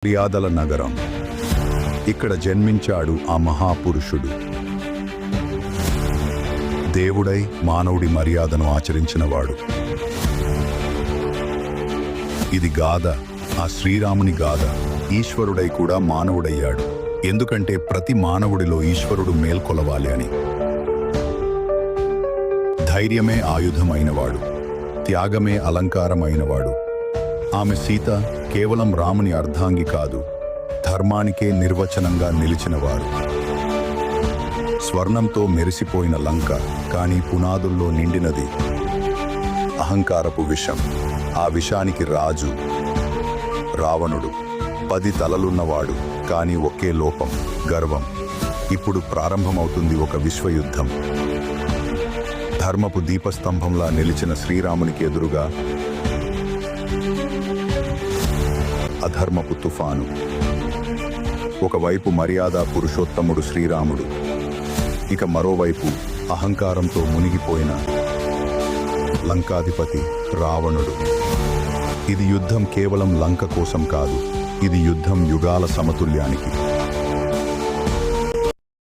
మర్యాదల నగరం. ఇక్కడ జన్మించాడు ఆ మహాపురుషుడు. దేవుడై మానవుడి మర్యాదను ఆచరించినవాడు. ఇది గాథ, ఆ శ్రీరాముని గాథ. ఈశ్వరుడై కూడా మానవుడయ్యాడు. ఎందుకంటే ప్రతి మానవుడిలో ఈశ్వరుడు మేల్కొలవాలి అని. ధైర్యమే ఆయుధమైనవాడు, త్యాగమే అలంకారమైనవాడు. ఆమె సీత కేవలం రాముని అర్ధాంగి కాదు, ధర్మానికే నిర్వచనంగా నిలిచినవారు. స్వర్ణంతో మెరిసిపోయిన లంక, కానీ పునాదుల్లో నిండినది అహంకారపు విషం. ఆ విషానికి రాజు రావణుడు. 10 తలలున్నవాడు, కానీ ఒకే లోపం, గర్వం. ఇప్పుడు ప్రారంభమవుతుంది ఒక విశ్వయుద్ధం. ధర్మపు దీపస్తంభంలా నిలిచిన శ్రీరామునికి ఎదురుగా అధర్మపు తుఫాను. ఒకవైపు మర్యాద పురుషోత్తముడు శ్రీరాముడు, ఇక మరోవైపు అహంకారంతో మునిగిపోయిన లంకాధిపతి రావణుడు. ఇది యుద్ధం కేవలం లంక కోసం కాదు, ఇది యుద్ధం యుగాల సమతుల్యానికి.